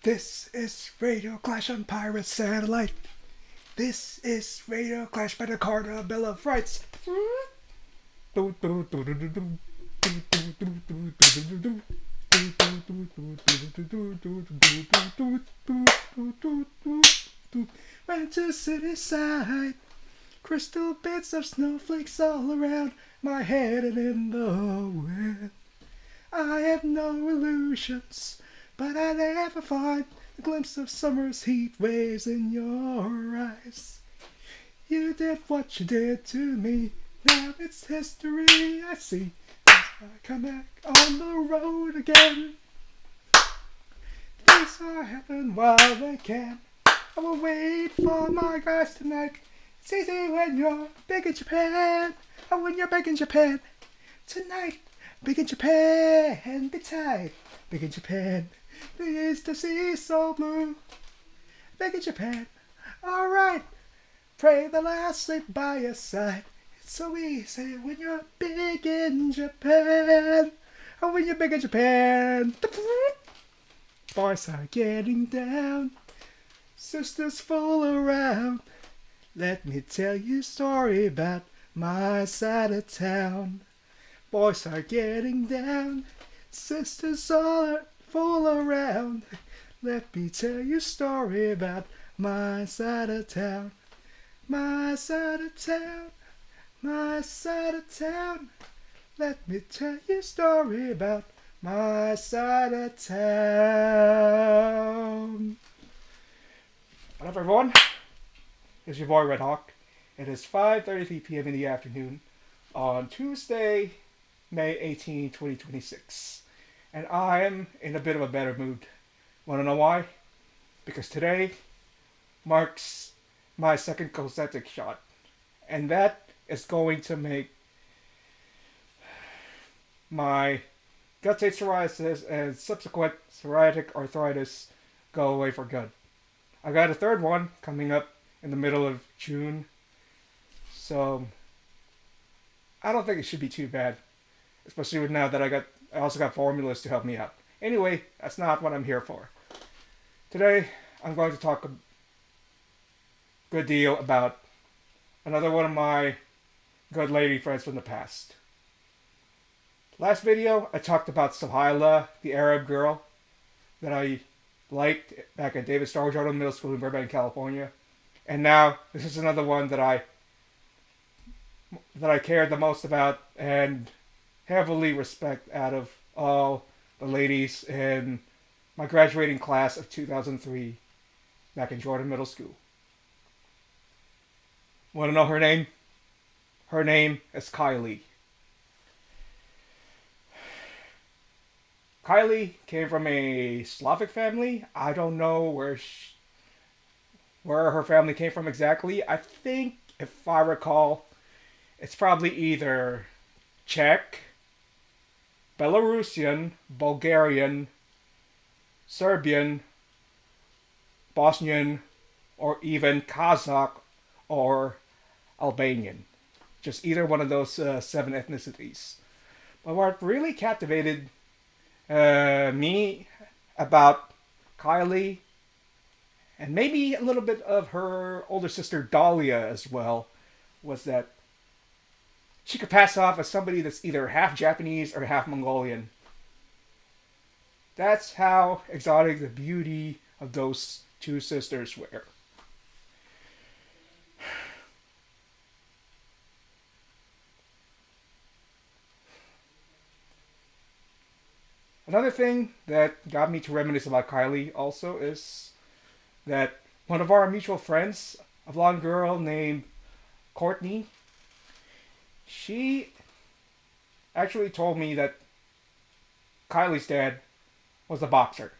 This is Radio Clash on Pirate Satellite. This is Radio Clash by the Carta Bill of Rights. Went to city side. Crystal bits of snowflakes all around my head and in the wind. I have no illusions, but I never find a glimpse of summer's heat waves in your eyes. You did what you did to me, now it's history I see. As I come back on the road again. Things are happening while they can. I will wait for my guys tonight. It's easy when you're big in Japan. Oh, when you're big in Japan. Tonight, big in Japan, be tight. Big in Japan, please to see so blue. Big in Japan, alright. Pray the last sleep by your side. It's so easy when you're big in Japan. Oh, when you're big in Japan. Boys are getting down. Sisters fool around. Let me tell you a story about my side of town. Boys are getting down. Sisters all fool around. Let me tell you a story about my side of town. My side of town. My side of town. Let me tell you a story about my side of town. What up, everyone? It's your boy Red Hawk. It is 5:33 p.m. in the afternoon on Tuesday, May 18, 2026. And I am in a bit of a better mood. Want to know why? Because today marks my second Cosentyx shot. And that is going to make my gut-shaped psoriasis and subsequent psoriatic arthritis go away for good. I got a third one coming up in the middle of June. So I don't think it should be too bad. Especially with now that I also got formulas to help me out. Anyway, that's not what I'm here for. Today, I'm going to talk a good deal about another one of my good lady friends from the past. Last video, I talked about Dahlia, the Arab girl that I liked back at David Star Jordan Middle School in Burbank, California. And now, this is another one that I cared the most about and heavily respect out of all the ladies in my graduating class of 2003 back in Jordan Middle School. Want to know her name? Her name is Kylie. Kylie came from a Slavic family. I don't know where her family came from exactly. I think, if I recall, it's probably either Czech, Belarusian, Bulgarian, Serbian, Bosnian, or even Kazakh or Albanian. Just either one of those 7 ethnicities. But what really captivated me about Kylie, and maybe a little bit of her older sister Dahlia as well, was that she could pass off as somebody that's either half Japanese or half Mongolian. That's how exotic the beauty of those two sisters were. Another thing that got me to reminisce about Kylie also is that one of our mutual friends, a blonde girl named Courtney, she actually told me that Kylie's dad was a boxer.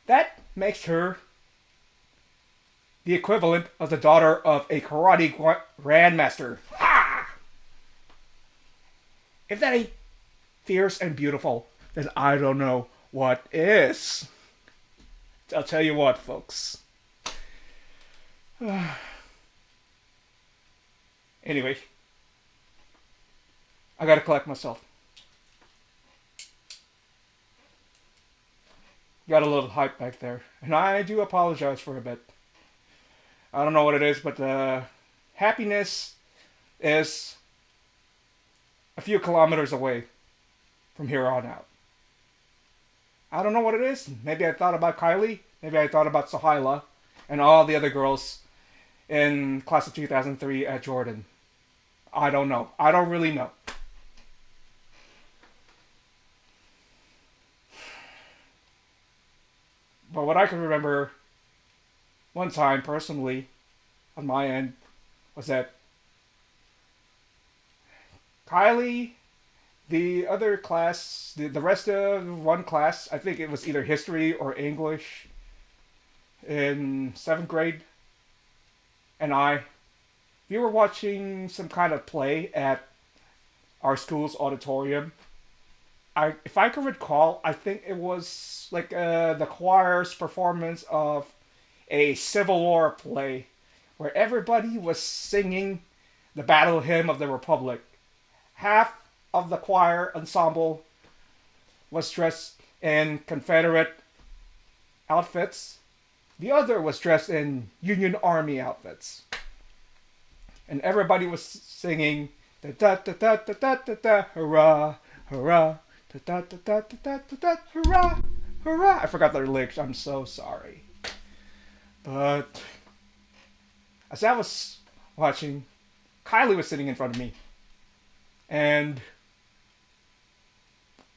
That makes her the equivalent of the daughter of a karate grandmaster. Ha! If that ain't fierce and beautiful, then I don't know what is. I'll tell you what, folks. Anyway, I gotta collect myself. got a little hype back there. And I do apologize for a bit. I don't know what it is, but happiness is a few kilometers away from here on out. I don't know what it is. Maybe I thought about Kylie. Maybe I thought about Sohaila and all the other girls in class of 2003 at Jordan. I don't know. I don't really know. But what I can remember one time personally on my end was that Kylie, the other class, the rest of one class, I think it was either history or English in 7th grade, and we were watching some kind of play at our school's auditorium. If I can recall, I think it was like the choir's performance of a Civil War play where everybody was singing the battle hymn of the Republic. Half of the choir ensemble was dressed in Confederate outfits. The other was dressed in Union Army outfits. And everybody was singing da da da da da da da da hurrah, hurrah, da da da da da da da hurrah, hurrah. I forgot the lyrics, I'm so sorry. But as I was watching, Kylie was sitting in front of me. And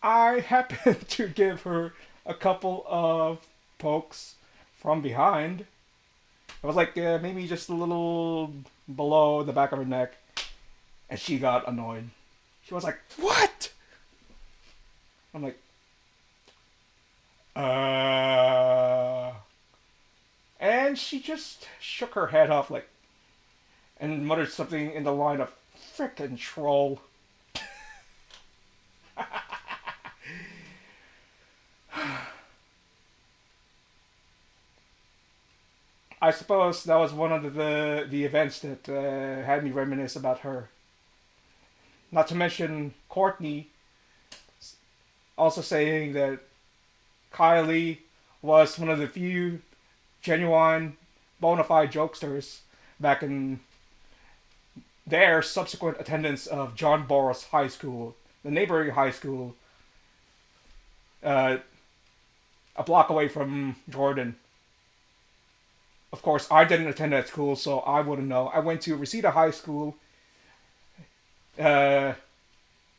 I happened to give her a couple of pokes from behind. It was like maybe just a little below the back of her neck. And she got annoyed. She was like, "What?" I'm like, And she just shook her head off like, and muttered something in the line of, "Frickin' troll." I suppose that was one of the events that had me reminisce about her. Not to mention Courtney also saying that Kylie was one of the few genuine, bona fide jokesters back in their subsequent attendance of John Boros High School, the neighboring high school, a block away from Jordan. Of course, I didn't attend that school, so I wouldn't know. I went to Reseda High School near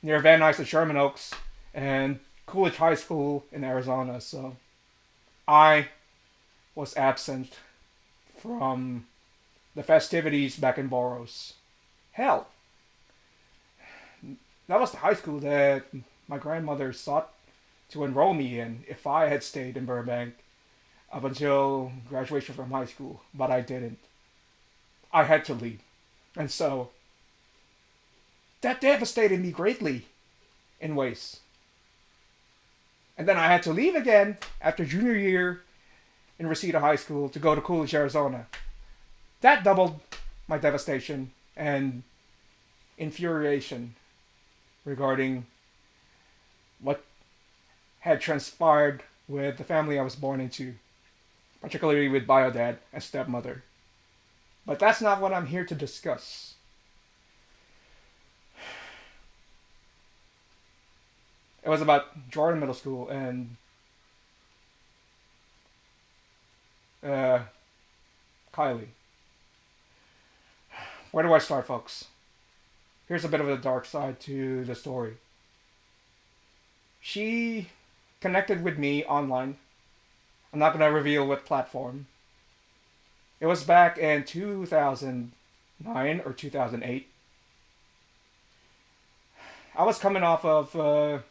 Van Nuys and Sherman Oaks, and Coolidge High School in Arizona, so I was absent from the festivities back in Boros. Hell, that was the high school that my grandmother sought to enroll me in if I had stayed in Burbank up until graduation from high school, but I didn't. I had to leave. And so, that devastated me greatly in ways. And then I had to leave again after junior year in Reseda High School to go to Coolidge, Arizona. That doubled my devastation and infuriation regarding what had transpired with the family I was born into, particularly with bio dad and stepmother. But that's not what I'm here to discuss. It was about Jordan Middle School and Kylie. Where do I start, folks? Here's a bit of a dark side to the story. She connected with me online. I'm not going to reveal what platform. It was back in 2009 or 2008. I was coming off of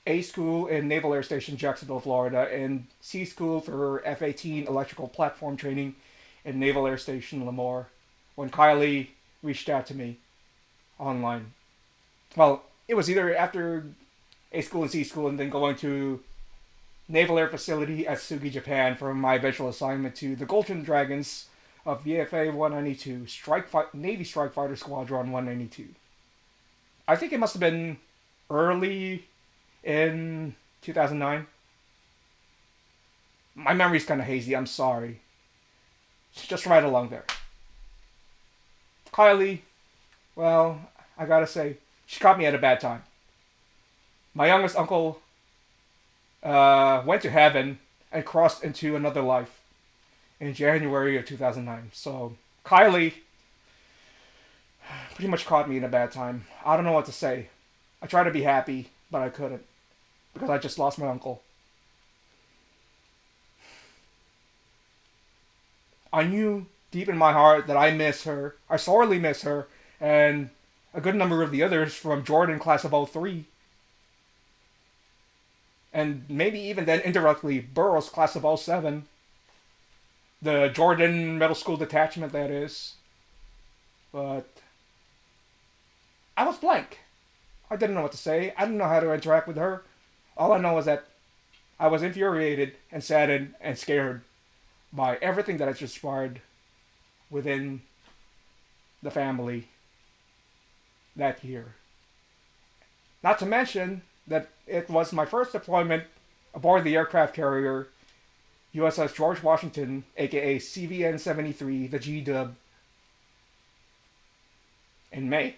A school in Naval Air Station, Jacksonville, Florida, and C school for F-18 electrical platform training in Naval Air Station, Lemoore, when Kylie reached out to me online. Well, it was either after A school and C school and then going to Naval Air Facility at Sugi, Japan for my eventual assignment to the Golden Dragons of VFA 192, Navy Strike Fighter Squadron 192. I think it must have been early in 2009. My memory's kind of hazy. I'm sorry. It's just right along there. Kylie, well, I gotta say, she caught me at a bad time. My youngest uncle went to heaven and crossed into another life in January of 2009. So, Kylie pretty much caught me in a bad time. I don't know what to say. I tried to be happy, but I couldn't because I just lost my uncle. I knew deep in my heart that I miss her. I sorely miss her, and a good number of the others from Jordan class of '03. And maybe even then indirectly Burroughs class of '07. The Jordan Middle School detachment, that is. But I was blank. I didn't know what to say. I didn't know how to interact with her. All I know is that I was infuriated and saddened and scared by everything that had transpired within the family that year. Not to mention that it was my first deployment aboard the aircraft carrier USS George Washington, aka CVN-73, the G-Dub, in May.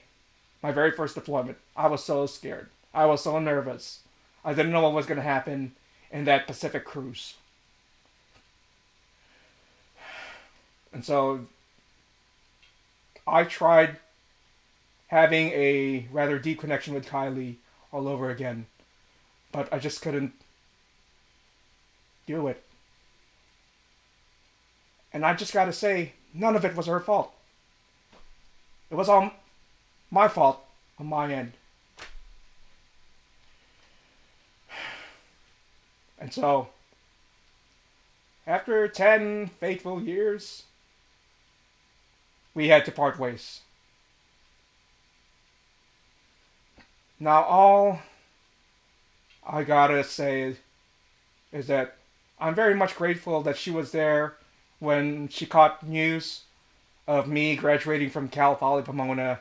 My very first deployment. I was so scared. I was so nervous. I didn't know what was going to happen in that Pacific cruise. And so I tried having a rather deep connection with Kylie all over again. But I just couldn't do it. And I just gotta say, none of it was her fault. It was all my fault on my end. And so, after 10 faithful years, we had to part ways. Now, all I gotta say is that I'm very much grateful that she was there when she caught news of me graduating from Cal Poly Pomona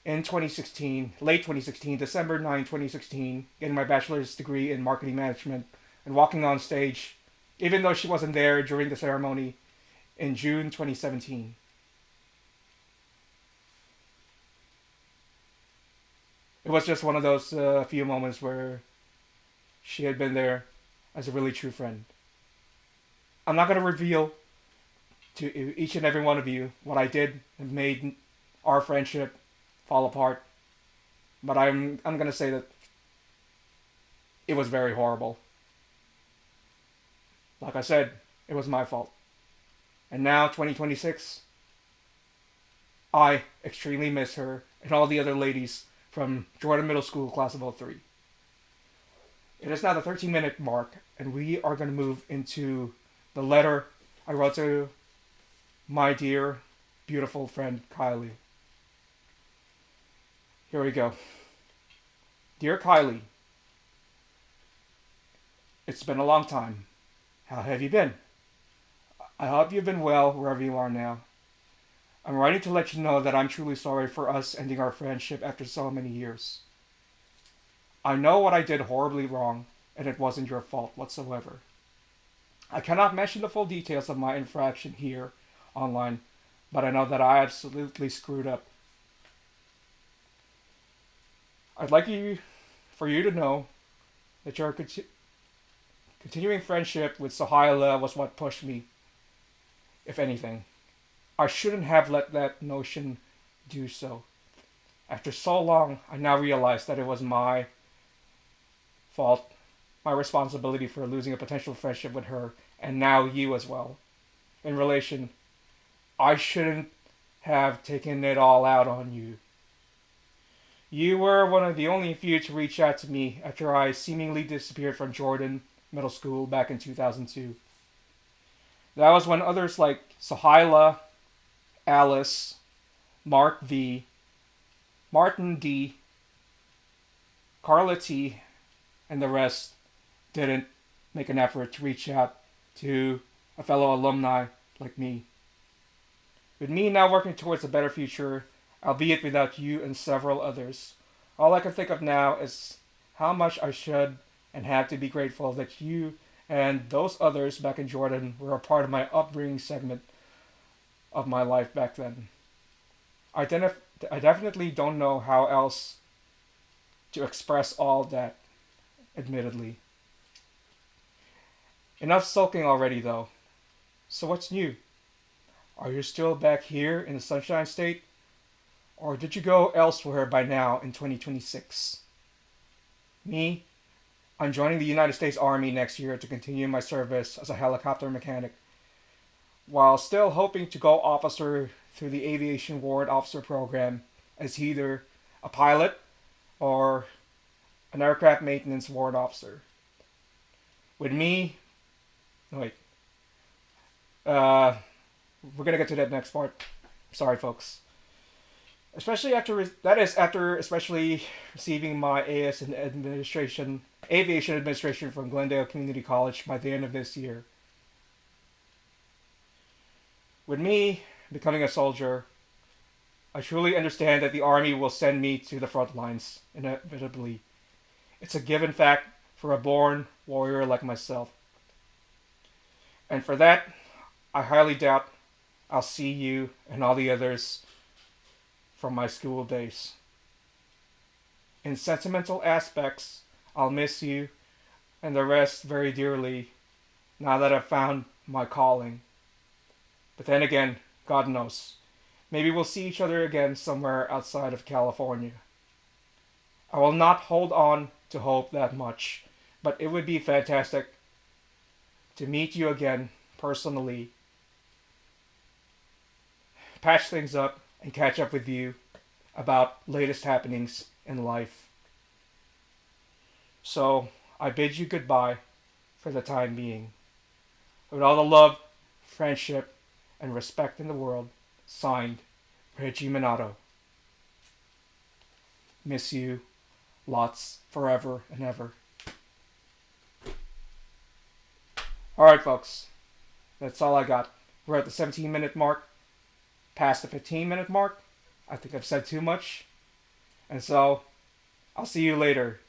in 2016, late 2016, December 9, 2016, getting my bachelor's degree in marketing management and walking on stage, even though she wasn't there during the ceremony, in June 2017. It was just one of those few moments where she had been there as a really true friend. I'm not going to reveal to each and every one of you what I did and made our friendship fall apart. But I'm going to say that it was very horrible. Like I said, it was my fault. And now, 2026, I extremely miss her and all the other ladies from Jordan Middle School class of '03. It is now the 13-minute mark, and we are going to move into the letter I wrote to my dear, beautiful friend, Kylie. Here we go. Dear Kylie, it's been a long time. How have you been? I hope you've been well wherever you are now. I'm writing to let you know that I'm truly sorry for us ending our friendship after so many years. I know what I did horribly wrong, and it wasn't your fault whatsoever. I cannot mention the full details of my infraction here online, but I know that I absolutely screwed up. I'd like for you to know that your continuing friendship with Sohaila was what pushed me, if anything. I shouldn't have let that notion do so. After so long, I now realize that it was my fault, my responsibility for losing a potential friendship with her, and now you as well. In relation, I shouldn't have taken it all out on you. You were one of the only few to reach out to me after I seemingly disappeared from Jordan Middle School back in 2002. That was when others like Sohaila, Alice, Mark V, Martin D, Carla T, and the rest didn't make an effort to reach out to a fellow alumni like me. With me now working towards a better future, albeit without you and several others, all I can think of now is how much I should and have to be grateful that you And those others back in Jordan were a part of my upbringing segment of my life back then. I definitely don't know how else to express all that, admittedly. Enough sulking already, though. So what's new? Are you still back here in the Sunshine State? Or did you go elsewhere by now in 2026? Me? I'm joining the United States Army next year to continue my service as a helicopter mechanic, while still hoping to go officer through the Aviation Warrant Officer program as either a pilot or an aircraft maintenance warrant officer. With me, wait, we're gonna get to that next part. Sorry, folks. Especially after especially receiving my AS in aviation administration from Glendale Community College by the end of this year. With me becoming a soldier, I truly understand that the Army will send me to the front lines, inevitably. It's a given fact for a born warrior like myself. And for that, I highly doubt I'll see you and all the others from my school days. In sentimental aspects, I'll miss you and the rest very dearly now that I've found my calling. But then again, God knows. Maybe we'll see each other again somewhere outside of California. I will not hold on to hope that much, but it would be fantastic to meet you again personally, patch things up, and catch up with you about latest happenings in life. So, I bid you goodbye for the time being. With all the love, friendship, and respect in the world, signed, Reiji Minato. Miss you lots forever and ever. Alright, folks. That's all I got. We're at the 17-minute mark. Past the 15-minute mark. I think I've said too much. And so, I'll see you later.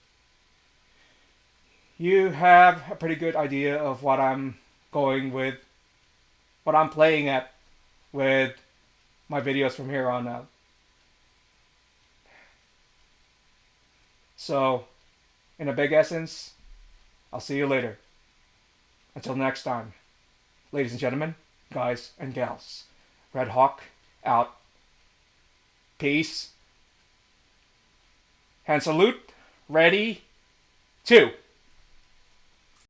You have a pretty good idea of what I'm going with, what I'm playing at with my videos from here on out. So, in a big essence, I'll see you later. Until next time, ladies and gentlemen, guys and gals, Red Hawk out. Peace. Hand salute. Ready. 2.